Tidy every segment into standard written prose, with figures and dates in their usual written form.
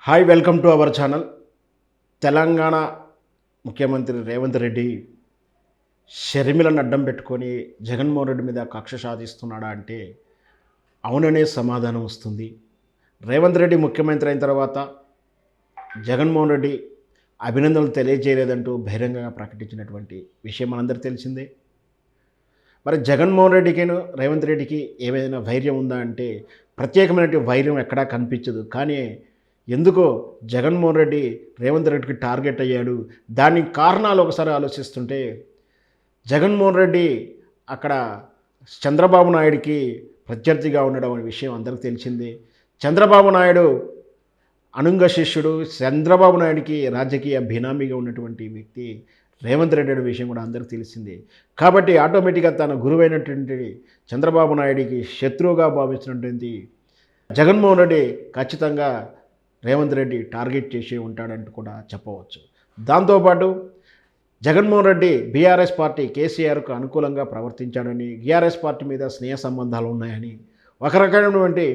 Hi welcome to our channel. Telangana ముఖ్యమంత్రి రేవంత్ రెడ్డి షర్మిలను అడ్డం పెట్టుకొని జగన్మోహన్ రెడ్డి మీద కక్ష సాధిస్తున్నాడా అంటే అవుననే సమాధానం వస్తుంది. రేవంత్ రెడ్డి ముఖ్యమంత్రి అయిన తర్వాత జగన్మోహన్ రెడ్డి అభినందనలు తెలియజేయలేదంటూ బహిరంగంగా ప్రకటించినటువంటి విషయం మనందరికీ తెలిసిందే. మరి జగన్మోహన్ రెడ్డికిను రేవంత్ రెడ్డికి ఏమైనా వైర్యం ఉందా అంటే ప్రత్యేకమైన వైర్యం ఎక్కడా కనిపించదు. కానీ ఎందుకో జగన్మోహన్ రెడ్డి రేవంత్ రెడ్డికి టార్గెట్ అయ్యాడు. దానికి కారణాలు ఒకసారి ఆలోచిస్తుంటే జగన్మోహన్ రెడ్డి అక్కడ చంద్రబాబు నాయుడికి ప్రత్యర్థిగా ఉండడం అనే విషయం అందరికీ తెలిసిందే. చంద్రబాబు నాయుడు అనుంగ శిష్యుడు, చంద్రబాబు నాయుడికి రాజకీయ బినామీగా ఉన్నటువంటి వ్యక్తి రేవంత్ రెడ్డి అనే విషయం కూడా అందరికీ తెలిసిందే. కాబట్టి ఆటోమేటిక్గా తన గురువైనటువంటి చంద్రబాబు నాయుడికి శత్రువుగా భావిస్తున్నటువంటి జగన్మోహన్ రెడ్డి ఖచ్చితంగా రేవంత్ రెడ్డి టార్గెట్ చేసి ఉంటాడంటూ కూడా చెప్పవచ్చు. దాంతోపాటు జగన్మోహన్ రెడ్డి బీఆర్ఎస్ పార్టీ కేసీఆర్కు అనుకూలంగా ప్రవర్తించాడని, బీఆర్ఎస్ పార్టీ మీద స్నేహ సంబంధాలు ఉన్నాయని, ఒక రకమైనటువంటి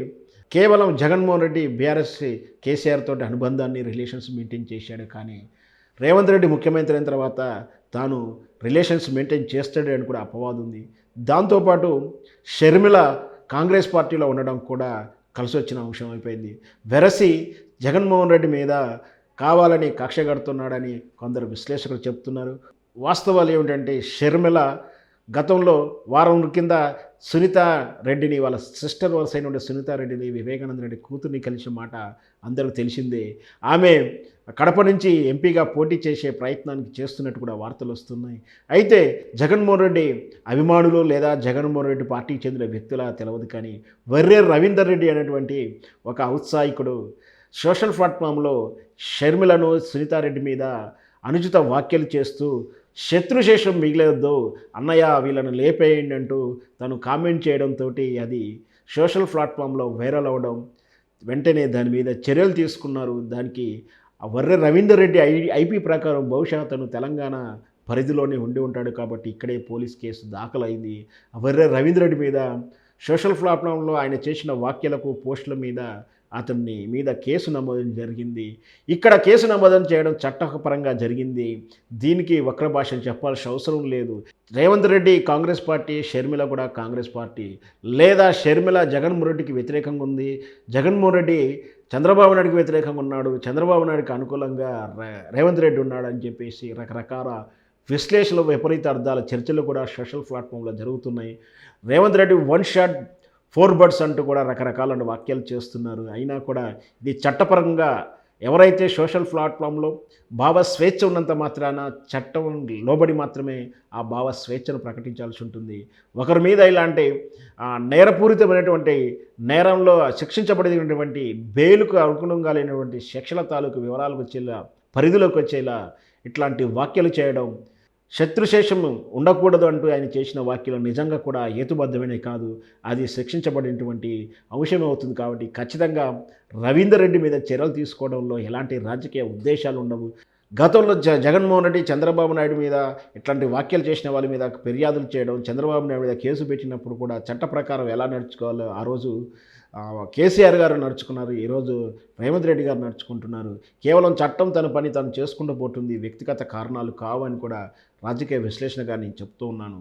కేవలం జగన్మోహన్ రెడ్డి బీఆర్ఎస్ కేసీఆర్ తోటి అనుబంధాన్ని రిలేషన్స్ మెయింటైన్ చేశాడు. కానీ రేవంత్ రెడ్డి ముఖ్యమంత్రి అయిన తర్వాత తాను రిలేషన్స్ మెయింటైన్ చేస్తాడు అని కూడా అపవాదు ఉంది. దాంతోపాటు షర్మిల కాంగ్రెస్ పార్టీలో ఉండడం కూడా కలిసి వచ్చిన అంశం అయిపోయింది. వెరసి జగన్మోహన్ రెడ్డి మీద కావాలని కక్ష కడుతున్నాడని కొందరు విశ్లేషకులు చెప్తున్నారు. వాస్తవాలు ఏమిటంటే షర్మిల గతంలో వారం కింద సునీత రెడ్డిని, వాళ్ళ సిస్టర్ వరుస అయిన సునీత రెడ్డిని, వివేకానంద రెడ్డి కూతుర్ని కలిసిన మాట అందరికీ తెలిసిందే. ఆమె కడప నుంచి ఎంపీగా పోటీ చేసే ప్రయత్నానికి చేస్తున్నట్టు కూడా వార్తలు వస్తున్నాయి. అయితే జగన్మోహన్ రెడ్డి అభిమానులు లేదా జగన్మోహన్ రెడ్డి పార్టీకి చెందిన వ్యక్తులా తెలియదు. కానీ వర్రే రవీందర్ రెడ్డి అనేటువంటి ఒక ఔత్సాహికుడు సోషల్ ప్లాట్ఫామ్లో షర్మిలను, సునీతారెడ్డి మీద అనుచిత వ్యాఖ్యలు చేస్తూ శత్రుశేషం మిగిలేదు, అన్నయ్య వీళ్ళను లేపేయండి అంటూ తను కామెంట్ చేయడంతో అది సోషల్ ప్లాట్ఫామ్లో వైరల్ అవ్వడం, వెంటనే దాని మీద చర్యలు తీసుకున్నారు. దానికి వర్రె రవీందర్ రెడ్డి ఐపీ ప్రకారం బహుశా తను తెలంగాణ పరిధిలోనే ఉండి ఉంటాడు కాబట్టి ఇక్కడే పోలీస్ కేసు దాఖలైంది. వర్రె రవీందర్ రెడ్డి మీద సోషల్ ప్లాట్ఫామ్లో ఆయన చేసిన వ్యాఖ్యలకు, పోస్టుల మీద అతన్ని మీద కేసు నమోదు జరిగింది. ఇక్కడ కేసు నమోదు చేయడం చట్టపరంగా జరిగింది. దీనికి వక్ర భాషలు చెప్పాల్సిన అవసరం లేదు. రేవంత్ రెడ్డి కాంగ్రెస్ పార్టీ, షర్మిల కూడా కాంగ్రెస్ పార్టీ, లేదా షర్మిల జగన్మోహన్ రెడ్డికి వ్యతిరేకంగా ఉంది, జగన్మోహన్ రెడ్డి చంద్రబాబు నాయుడికి వ్యతిరేకంగా ఉన్నాడు, చంద్రబాబు నాయుడికి అనుకూలంగా రేవంత్ రెడ్డి ఉన్నాడని చెప్పేసి రకరకాల విశ్లేషణలు, విపరీత అర్థాల చర్చలు కూడా సోషల్ ప్లాట్ఫామ్లో జరుగుతున్నాయి. Revanth Reddy one shot four birds అంటూ కూడా రకరకాల వ్యాఖ్యలు చేస్తున్నారు. అయినా కూడా ఇది చట్టపరంగా ఎవరైతే సోషల్ ప్లాట్ఫామ్లో భావ స్వేచ్ఛ ఉన్నంత మాత్రాన చట్టం లోబడి మాత్రమే ఆ భావ స్వేచ్ఛను ప్రకటించాల్సి ఉంటుంది. ఒకరి మీద ఇలాంటి నేరపూరితమైనటువంటి నేరంలో శిక్షించబడినటువంటి బెయిల్కు అనుగుణంగా లేనటువంటి శిక్షల తాలూకు వివరాలకు వచ్చేలా, పరిధిలోకి వచ్చేలా ఇట్లాంటి వ్యాఖ్యలు చేయడం శత్రుశేషం ఉండకూడదు అంటూ ఆయన చేసిన వ్యాఖ్యలు నిజంగా కూడా హేతుబద్ధమైనవి కాదు. అది శిక్షించబడినటువంటి అంశమే అవుతుంది. కాబట్టి ఖచ్చితంగా రవీందర్ రెడ్డి మీద చర్యలు తీసుకోవడంలో ఎలాంటి రాజకీయ ఉద్దేశాలు ఉండవు. గతంలో జగన్మోహన్ రెడ్డి చంద్రబాబు నాయుడు మీద ఇట్లాంటి వ్యాఖ్యలు చేసిన వాళ్ళ మీద ఫిర్యాదులు చేయడం, చంద్రబాబు నాయుడు మీద కేసు పెట్టినప్పుడు కూడా చట్ట ప్రకారం ఎలా నడుచుకోవాలో ఆ రోజు కేసీఆర్ గారు నడుచుకున్నారు. ఈరోజు రేవంత్ రెడ్డి గారు నడుచుకుంటున్నారు. కేవలం చట్టం తన పని తను చేసుకుంటూ పోతుంది, వ్యక్తిగత కారణాలు కావని కూడా రాజకీయ విశ్లేషణగా నేను చెప్తూ ఉన్నాను.